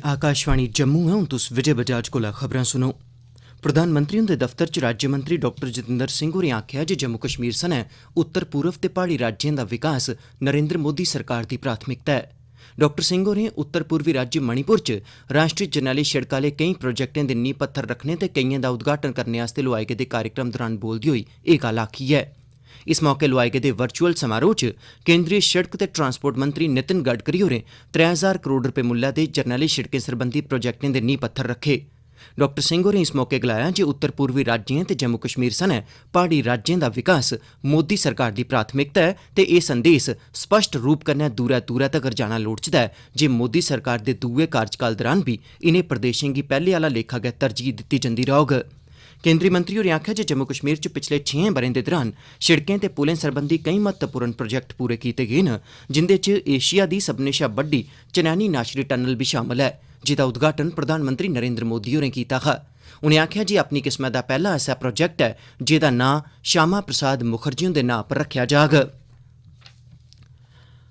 आकाशवाणी जम्मू है। हुण तुस विजय बजाज कोला खबरां सुनो। प्रधानमंत्री हुंदे दफ्तर च राज्यमंत्री डॉक्टर जितेंद्र सिंह होरें आखेआ जे जम्मू कश्मीर सनै उत्तर पूर्व ते प्हाड़ी राज्यें दा विकास नरेंद्र मोदी सरकार दी प्राथमिकता ऐ। डॉक्टर सिंह होरें उत्तर पूर्वी राज्य मणिपुर च राष्ट्री जरनैली शिड़क आह्ले केईं प्रोजेक्टें दे नींह पत्थर रक्खने ते केइएं दा उद्घाटन करने आस्तै लोआए गेदे कार्यक्रम दौरान बोलदे होई एह् गल्ल आखी ऐ। इस मौके लोआए गेदे वर्चुअल समारोह च केंद्रीय शिड़क ते ट्रांसपोर्ट मंत्री नितिन गडकरी होरें 3000 करोड़ रपे मुल्लै दे जरनैली शिड़कें सरबंधी प्रोजेक्टें दे नींह पत्थर रक्खे। डॉक्टर सिंह होरें इस मौके गलाया जे उत्तर पूर्वी राज्यें ते जम्मू कश्मीर सनै प्हाड़ी राज्यें दा विकास मोदी सरकार दी प्राथमिकता ऐ ते एह् संदेस स्पष्ट रूप कन्नै दूरै दूरै तगर जाना लोड़चदा ऐ जे मोदी सरकार दे दुए कार्यकाल दौरान बी इनें प्रदेशें गी पैह्ले आह्ला लेखा गै तरजीह् दित्ती जंदी रौह्ग। केंद्री मंत्री होरें आखेआ जे जम्मू कश्मीर च पिछले 6 ब'रें दे दौरान शिड़कें ते पुलें सरबंधी केईं महत्वपूर्ण प्रोजेक्ट पूरे कीते गे न, जिंदे च एशिया दी सभनें शा बड्डी चनैनी नाशरी टनल बी शामल ऐ, जिदा उद्घाटन प्रधानमंत्री नरेंद्र मोदी होरें कीता हा। उनें आखेआ जे अपनी किस्मै दा पैह्ला ऐसा प्रोजेक्ट ऐ जेदा नां श्यामा प्रसाद मुखर्जी हुंदे नां पर रक्खेआ जाग।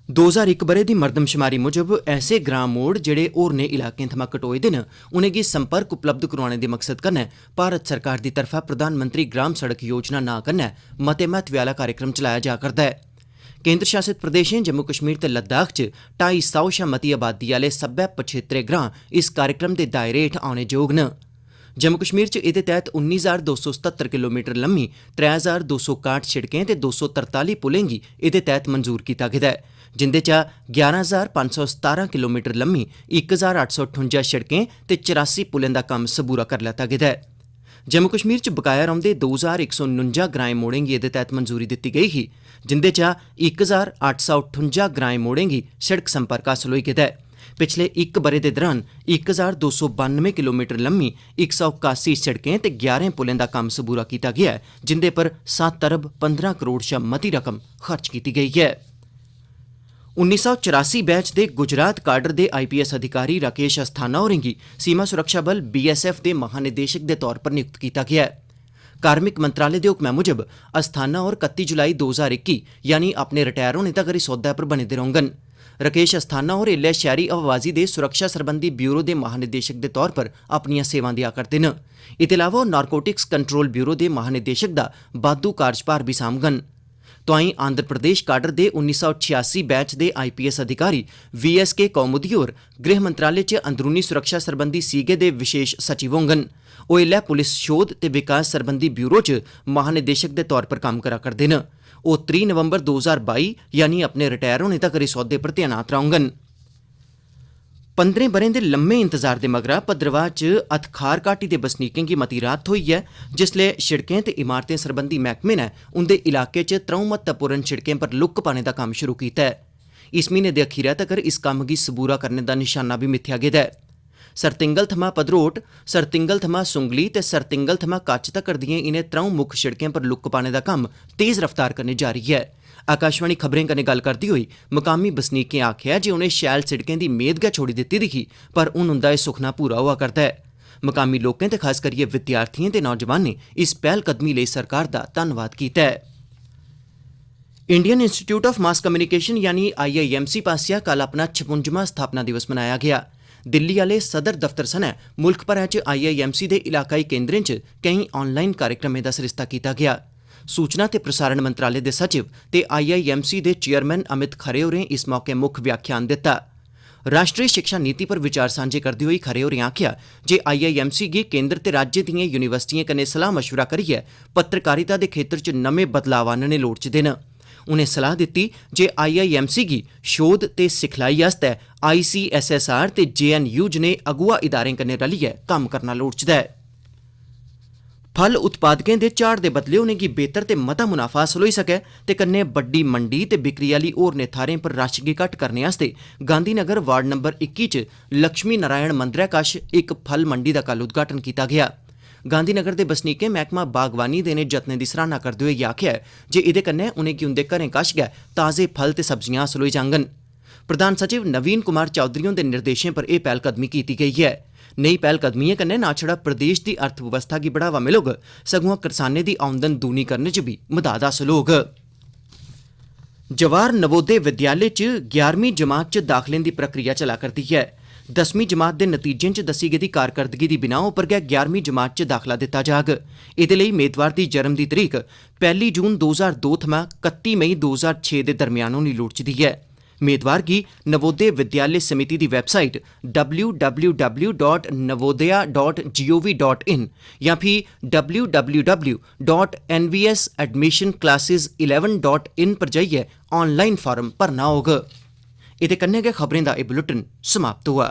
2001 ब'रे दी मरदमशुमारी मुजब ऐसे ग्रां मोड़ जेहड़े होरनें इलाकें थमां कटोए दे न, उनेंगी संपर्क उपलब्ध करोआने दे मकसद कन्नै भारत सरकार दी तरफा प्रधानमंत्री ग्राम सड़क योजना नां कन्नै मते महत्व आह्ला कार्यक्रम चलाया जा करदा ऐ। केंद्र शासित प्रदेशें जम्मू कश्मीर ते लद्दाख च 250 शा मती आबादी आह्ले सब्बै पछेत्रे ग्रां इस कार्यक्रम दे दायरे हेठ औने जोग न। जम्मू कश्मीर च एह्दे तैह्त 19,277 किलोमीटर लम्मी 3,261 शिड़कें ते 243 पुलें गी एह्दे तैह्त मंजूर कीता गेदा ऐ, जिंदे चा 11,517 किलोमीटर लम्मी 1,858 शिड़कें ते 84 पुलें दा कम्म सबूरा करी लैता गेदा ऐ। जम्मू कश्मीर च बकाया रौंह्दे 2,149 ग्राएं मोड़ें गी एह्दे तैह्त मंजूरी दित्ती गेई ही, जिंदे चा 1,858 ग्राएं मोड़ें गी सड़क संपर्क हासल होई गेदा ऐ। पिछले इक ब'रे दे दौरान 1,292 किलोमीटर लम्मी 181 सड़कें ते 11 पुलें दा कम्म सबूरा कीता गेआ ऐ, जिंदे पर 7 अरब 15 करोड़ शा मती रकम खर्च कीती गेई ऐ। 1984 बैच दे गुजरात काडर दे IPS अधिकारी राकेश अस्थाना होरें गी सीमा सुरक्षा बल BSF दे महानिदेशक दे तौर पर नियुक्त कीता गेआ ऐ। कार्मिक मंत्रालय दे हुक्मै मुजब अस्थाना होर 31 जुलाई 2021 यानी अपने रिटायर होने तगर इस औह्दे पर बने दे रौह्ङन। राकेश अस्थाना होर एल्लै शैह्री हवाबाजी दे सुरक्षा सरबंधी ब्यूरो दे महानिदेशक दे तौर पर अपनियां सेवां देआ करदे न। एह्दे अलावा ओह् नारकोटिक्स कंट्रोल ब्यूरो दे महानिदेशक दा बाद्धू कार्यभार बी सांभङन। तोआईं आंध्र प्रदेश काडर दे 1986 बैच दे IPS अधिकारी VSK कौमुदी होर गृह मंत्रालय च अंदरूनी सुरक्षा सरबंधी सीगे दे विशेष सचिव होङन। ओह् एल्लै पुलिस शोध ते विकास सरबंधी ब्यूरो च महानिदेशक दे तौर पर कम्म करा करदे न। ओह् 3 नवंबर 2022 यानी अपने रिटायर होने तगर इस औह्दे पर तैनात रौह्ङन। 15 ब'रें दे लम्मे इंतजार दे मगरा भद्रवाह च अथखार घाटी दे बसनीकें गी मती राहत थ्होई ऐ, जिसलै शिड़कें ते इमारतें सरबंधी मैह्कमे नै उंदे इलाके च 3 महत्वपूर्ण शिड़कें पर लुक्क पाने दा कम्म शुरू कीता ऐ। इस म्हीने दे अखीरै तगर इस कम्म गी सबूरा करने दा निशाना बी मित्थेआ गेदा ऐ। सरतिंगल थमां भदरोट, सरतिंगल थमां सुंगली ते सरतिंगल थमां कच्छ तक्कर दिएं इनें 3 मुक्ख शिड़कें पर लुक्क पाने दा कम्म तेज रफ्तार कन्नै जारी ऐ। आकाशवाणी खबरें कन्नै गल्ल करदे होई मुकामी बसनीकें आखेआ जे उनें शैल सिड़कें दी मेद गै छोड़ी दित्ती दी ही, पर हून उंदा एह् सुखना पूरा होआ करदा ऐ। मुकामी लोकें ते खास करियै विद्यार्थिएं ते नौजवानें इस पैह्लकदमी लेई सरकार दा धन्नवाद कीता ऐ। Indian Institute of Mass Communication यानी IIMC पास्सेआ कल अपना 56वां स्थापना दिवस मनाया गेआ। दिल्ली आह्ले सदर दफ्तर सनै मुल्ख भरै च IIMC दे इलाकाई केंद्रें च केईं ऑनलाइन कार्यक्रमें दा सरिस्ता कीता गेआ। सूचना ते प्रसारण मंत्रालय दे सचिव ते IIMC दे चेयरमैन अमित खरे होरें इस मौके मुक्ख व्याख्यान दित्ता। राष्ट्री शिक्षा नीति पर विचार सांझे करदे होई खरे होरें आखेआ जे IIMC गी केंद्र ते राज्य दिएं यूनिवर्सिटिएं कन्नै सलाह मशवरा करियै पत्रकारिता दे खेत्तर च नमें बदलाव आह्नने लोड़चदे न। उनें सलाह दित्ती जे IIMC गी शोध ते सिखलाई आस्तै ICSSR ते JNU जनेह् अगुआ इदारें कन्नै रलियै कम्म करना लोड़चदा ऐ। फल उत्पादकें दे झाड़ दे बदले उनेंगी बेहतर ते मता मुनाफा हासल होई सकै ते कन्नै बड्डी मंडी ते बिक्री आह्ली होरनें थाह्रें पर रश गी घट्ट करने आस्तै गांधीनगर वार्ड नंबर 21 च लक्ष्मी नारायण मंदरै कश इक फल मंडी दा कल उद्घाटन कीता गेआ। गांधीनगर दे बसनीकें मैह्कमा बागवानी दे इनें जतनें दी सराह्ना करदे होई आखेआ जे एह्दे कन्नै उनेंगी उंदे घरें कश गै ताजे फल ते सब्जियां हासल होई जाङन। प्रधान सचिव नवीन कुमार चौधरी हुंदे निर्देशें पर एह् पैह्लकदमी कीती गेई ऐ। नई पैह्लकदमिएं कन्नै ना छड़ा प्रदेश दी अर्थव्यवस्था गी बढ़ावा मिलोग, सगुआं करसानें दी औंदन दूनी करने च बी मदाद हासल होग। जवाहर नवोदय विद्यालय च 11वीं जमात च दाखलें दी प्रक्रिया चला करदी ऐ। 10वीं जमात दे नतीजें च दस्सी गेदी कारकर्दगी दी बिनाह उप्पर गै 11वीं जमात च दाखला दित्ता जाग। एह्दे लेई मेदवार दी जन्म दी तरीक 1 जून 2002 थमां 31 मई 2006 दे दरम्यान होनी लोड़चदी ऐ। मेदवार गी नवोदय विद्यालय समिति दी वैबसाइट www.navodaya.gov.in यां फ्ही www.nvsadmissionclasses11.in पर जाइयै ऑनलाइन फार्म भरना होग। एह्दे कन्नै गै खबरें दा एह् बुलेटिन समाप्त होआ।